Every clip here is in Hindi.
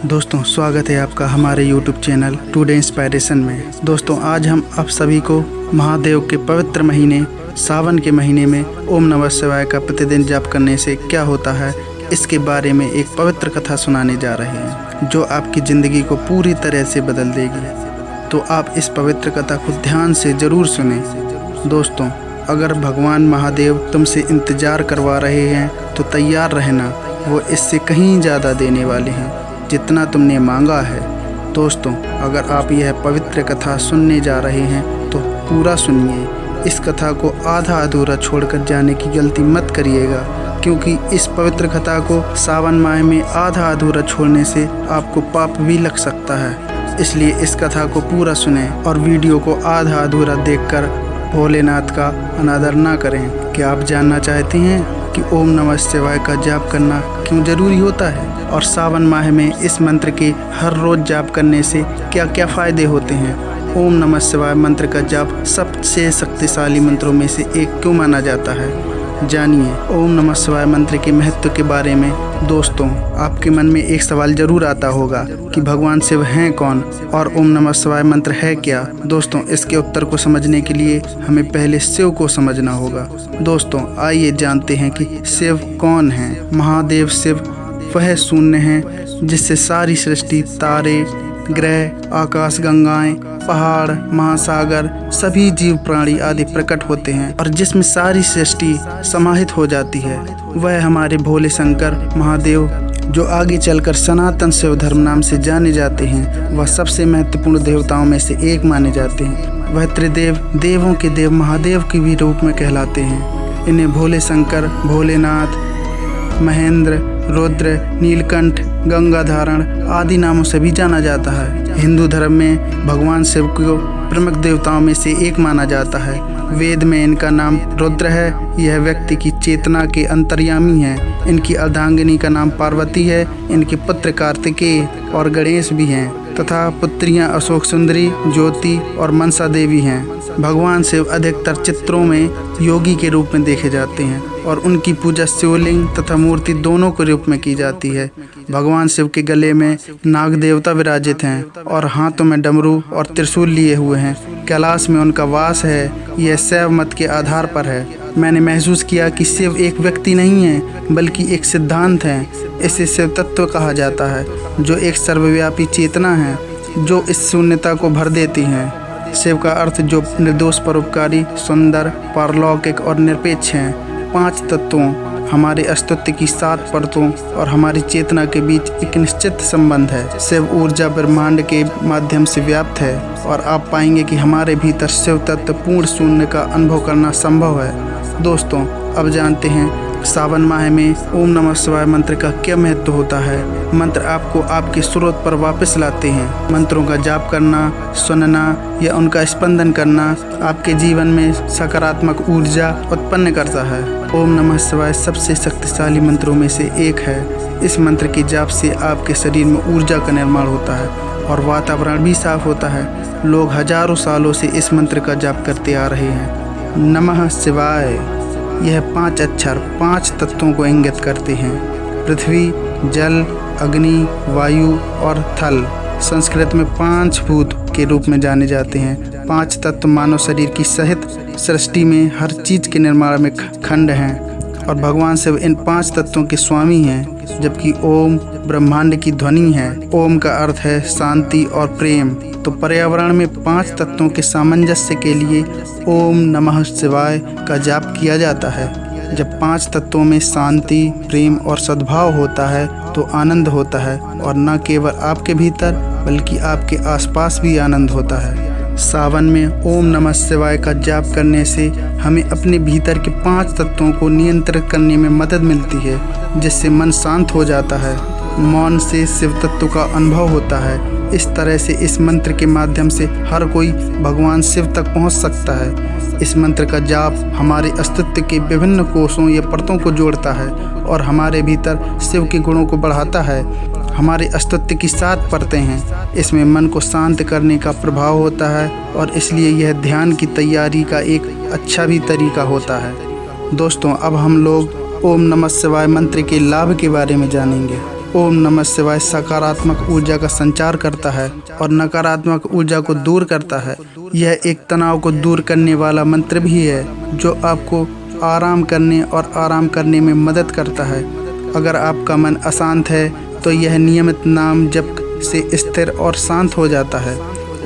दोस्तों स्वागत है आपका हमारे YouTube चैनल टुडे इंस्पायरेशन में। दोस्तों आज हम आप सभी को महादेव के पवित्र महीने सावन के महीने में ओम नमः शिवाय का प्रतिदिन जाप करने से क्या होता है, इसके बारे में एक पवित्र कथा सुनाने जा रहे हैं जो आपकी ज़िंदगी को पूरी तरह से बदल देगी। तो आप इस पवित्र कथा को ध्यान से ज़रूर सुने। दोस्तों अगर भगवान महादेव तुमसे इंतज़ार करवा रहे हैं तो तैयार रहना, वो इससे कहीं ज़्यादा देने वाले हैं जितना तुमने मांगा है। दोस्तों अगर आप यह पवित्र कथा सुनने जा रहे हैं तो पूरा सुनिए। इस कथा को आधा अधूरा छोड़कर जाने की गलती मत करिएगा, क्योंकि इस पवित्र कथा को सावन माह में आधा अधूरा छोड़ने से आपको पाप भी लग सकता है। इसलिए इस कथा को पूरा सुने और वीडियो को आधा अधूरा देखकर भोलेनाथ का अनादर ना करें। क्या आप जानना चाहते हैं कि ओम नमः शिवाय का जाप करना क्यों जरूरी होता है और सावन माह में इस मंत्र के हर रोज जाप करने से क्या क्या फायदे होते हैं? ओम नमः शिवाय मंत्र का जाप सबसे शक्तिशाली मंत्रों में से एक क्यों माना जाता है? जानिए ओम नमः शिवाय मंत्र के महत्व के बारे में। दोस्तों आपके मन में एक सवाल जरूर आता होगा कि भगवान शिव हैं कौन और ओम नमः शिवाय मंत्र है क्या? दोस्तों इसके उत्तर को समझने के लिए हमें पहले शिव को समझना होगा। दोस्तों आइए जानते हैं कि शिव कौन है। महादेव शिव वह शून्य है जिससे सारी सृष्टि, तारे, ग्रह, आकाश गंगाएं, पहाड़, महासागर, सभी जीव प्राणी आदि प्रकट होते हैं और जिसमें सारी सृष्टि समाहित हो जाती है, वह हमारे भोले शंकर महादेव जो आगे चलकर सनातन शिव धर्म नाम से जाने जाते हैं, वह सबसे महत्वपूर्ण देवताओं में से एक माने जाते हैं। वह त्रिदेव देवों के देव महादेव के भी रूप में कहलाते हैं। इन्हें भोले शंकर, भोलेनाथ, महेंद्र, रुद्र, नीलकंठ, गंगाधारण आदि नामों से भी जाना जाता है। हिंदू धर्म में भगवान शिव को प्रमुख देवताओं में से एक माना जाता है। वेद में इनका नाम रुद्र है। यह व्यक्ति की चेतना के अंतर्यामी हैं। इनकी अर्धांगिनी का नाम पार्वती है। इनके पुत्र कार्तिकेय और गणेश भी हैं तथा पुत्रियां अशोक सुंदरी, ज्योति और मनसा देवी हैं। भगवान शिव अधिकतर चित्रों में योगी के रूप में देखे जाते हैं और उनकी पूजा शिवलिंग तथा मूर्ति दोनों के रूप में की जाती है। भगवान शिव के गले में नाग देवता विराजित हैं और हाथों में डमरू और त्रिशूल लिए हुए हैं। कैलाश में उनका वास है। यह शैव मत के आधार पर है। मैंने महसूस किया कि शिव एक व्यक्ति नहीं है बल्कि एक सिद्धांत है। इसे शिव तत्व कहा जाता है, जो एक सर्वव्यापी चेतना है जो इस शून्यता को भर देती है। शिव का अर्थ जो निर्दोष, परोपकारी, सुंदर, पारलौकिक और निरपेक्ष हैं। 5 तत्वों, हमारे अस्तित्व की 7 परतों और हमारी चेतना के बीच एक निश्चित संबंध है। शिव ऊर्जा ब्रह्मांड के माध्यम से व्याप्त है और आप पाएंगे कि हमारे भीतर शिव तत्व पूर्ण शून्य का अनुभव करना संभव है। दोस्तों अब जानते हैं सावन माह में ओम नमः शिवाय मंत्र का क्या महत्व होता है। मंत्र आपको आपके स्रोत पर वापस लाते हैं। मंत्रों का जाप करना, सुनना या उनका स्पंदन करना आपके जीवन में सकारात्मक ऊर्जा उत्पन्न करता है। ओम नमः शिवाय सबसे शक्तिशाली मंत्रों में से एक है। इस मंत्र के जाप से आपके शरीर में ऊर्जा का निर्माण होता है और वातावरण भी साफ होता है। लोग हजारों सालों से इस मंत्र का जाप करते आ रहे हैं। नमः शिवाय यह 5 अक्षर 5 तत्वों को इंगित करते हैं। पृथ्वी, जल, अग्नि, वायु और थल संस्कृत में 5 भूत के रूप में जाने जाते हैं। 5 तत्व मानव शरीर की सहित सृष्टि में हर चीज के निर्माण में खंड हैं और भगवान शिव इन 5 तत्वों के स्वामी हैं। जबकि ओम ब्रह्मांड की ध्वनि है। ओम का अर्थ है शांति और प्रेम। तो पर्यावरण में 5 तत्वों के सामंजस्य के लिए ओम नमः शिवाय का जाप किया जाता है। जब 5 तत्वों में शांति, प्रेम और सद्भाव होता है तो आनंद होता है और न केवल आपके भीतर बल्कि आपके आसपास भी आनंद होता है। सावन में ओम नमः शिवाय का जाप करने से हमें अपने भीतर के 5 तत्वों को नियंत्रित करने में मदद मिलती है, जिससे मन शांत हो जाता है। मौन से शिव तत्व का अनुभव होता है। इस तरह से इस मंत्र के माध्यम से हर कोई भगवान शिव तक पहुंच सकता है। इस मंत्र का जाप हमारे अस्तित्व के विभिन्न कोषों या परतों को जोड़ता है और हमारे भीतर शिव के गुणों को बढ़ाता है। हमारे अस्तित्व की 7 परतें हैं। इसमें मन को शांत करने का प्रभाव होता है और इसलिए यह ध्यान की तैयारी का एक अच्छा भी तरीका होता है। दोस्तों अब हम लोग ओम नमः शिवाय मंत्र के लाभ के बारे में जानेंगे। ओम नमः शिवाय सकारात्मक ऊर्जा का संचार करता है और नकारात्मक ऊर्जा को दूर करता है। यह एक तनाव को दूर करने वाला मंत्र भी है जो आपको आराम करने और आराम करने में मदद करता है। अगर आपका मन अशांत है तो यह नियमित नाम जप से स्थिर और शांत हो जाता है।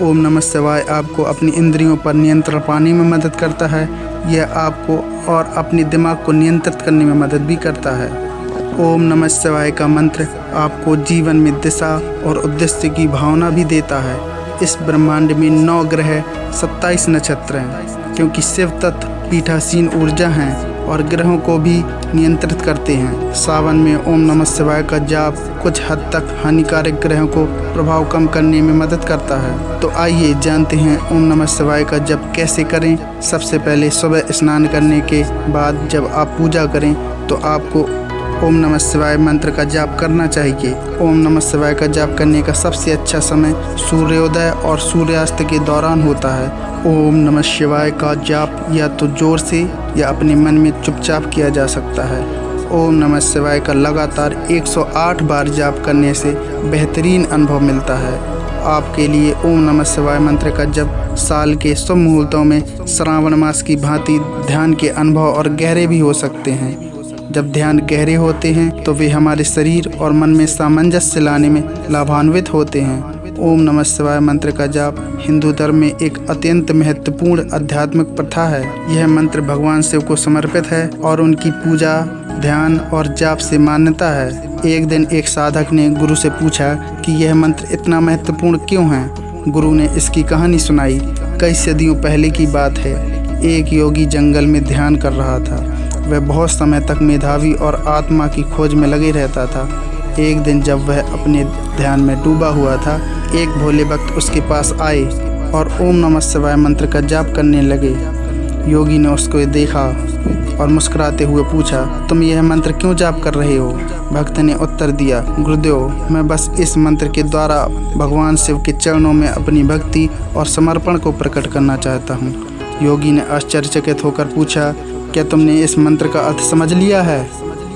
ओम नमः शिवाय आपको अपनी इंद्रियों पर नियंत्रण पाने में मदद करता है। यह आपको और अपने दिमाग को नियंत्रित करने में मदद भी करता है। ओम नमः शिवाय का मंत्र आपको जीवन में दिशा और उद्देश्य की भावना भी देता है। इस ब्रह्मांड में 9 ग्रह 27 नक्षत्र हैं, क्योंकि शिव तत्व पीठासीन ऊर्जा हैं और ग्रहों को भी नियंत्रित करते हैं। सावन में ओम नमः शिवाय का जाप कुछ हद तक हानिकारक ग्रहों को प्रभाव कम करने में मदद करता है। तो आइए जानते हैं ओम नमः शिवाय का जप कैसे करें। सबसे पहले सुबह स्नान करने के बाद जब आप पूजा करें तो आपको ओम नमः शिवाय मंत्र का जाप करना चाहिए। ओम नमः शिवाय का जाप करने का सबसे अच्छा समय सूर्योदय और सूर्यास्त के दौरान होता है। ओम नमः शिवाय का जाप या तो जोर से या अपने मन में चुपचाप किया जा सकता है। ओम नमः शिवाय का लगातार 108 बार जाप करने से बेहतरीन अनुभव मिलता है। आपके लिए ओम नमः शिवाय मंत्र का जप साल के शुभ मुहूर्तों में श्रावण मास की भांति ध्यान के अनुभव और गहरे भी हो सकते हैं। जब ध्यान गहरे होते हैं तो वे हमारे शरीर और मन में सामंजस्य लाने में लाभान्वित होते हैं। ओम नमः शिवाय मंत्र का जाप हिंदू धर्म में एक अत्यंत महत्वपूर्ण आध्यात्मिक प्रथा है। यह मंत्र भगवान शिव को समर्पित है और उनकी पूजा, ध्यान और जाप से मान्यता है। एक दिन एक साधक ने गुरु से पूछा कि यह मंत्र इतना महत्वपूर्ण क्यों है। गुरु ने इसकी कहानी सुनाई। कई सदियों पहले की बात है। एक योगी जंगल में ध्यान कर रहा था। वह बहुत समय तक मेधावी और आत्मा की खोज में लगे रहता था। एक दिन जब वह अपने ध्यान में डूबा हुआ था, एक भोले भक्त उसके पास आए और ओम नमः शिवाय मंत्र का जाप करने लगे। योगी ने उसको देखा और मुस्कुराते हुए पूछा, तुम यह मंत्र क्यों जाप कर रहे हो? भक्त ने उत्तर दिया, गुरुदेव, मैं बस इस मंत्र के द्वारा भगवान शिव के चरणों में अपनी भक्ति और समर्पण को प्रकट करना चाहता हूँ। योगी ने आश्चर्यचकित होकर पूछा, क्या तुमने इस मंत्र का अर्थ समझ लिया है?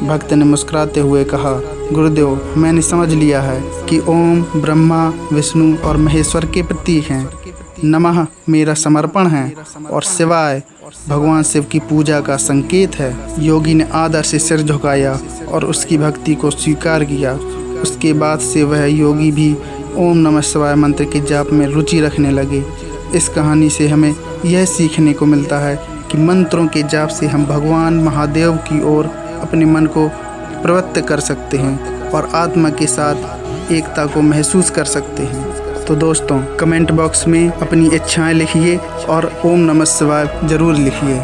भक्त ने मुस्कुराते हुए कहा, गुरुदेव, मैंने समझ लिया है कि ओम ब्रह्मा, विष्णु और महेश्वर के प्रतीक हैं। नमः मेरा समर्पण है और शिवाय भगवान शिव की पूजा का संकेत है। योगी ने आदर से सिर झुकाया और उसकी भक्ति को स्वीकार किया। उसके बाद से वह योगी भी ओम नमः शिवाय मंत्र के जाप में रुचि रखने लगे। इस कहानी से हमें यह सीखने को मिलता है कि मंत्रों के जाप से हम भगवान महादेव की ओर अपने मन को प्रवृत्त कर सकते हैं और आत्मा के साथ एकता को महसूस कर सकते हैं। तो दोस्तों, कमेंट बॉक्स में अपनी इच्छाएं लिखिए और ओम नमः शिवाय ज़रूर लिखिए।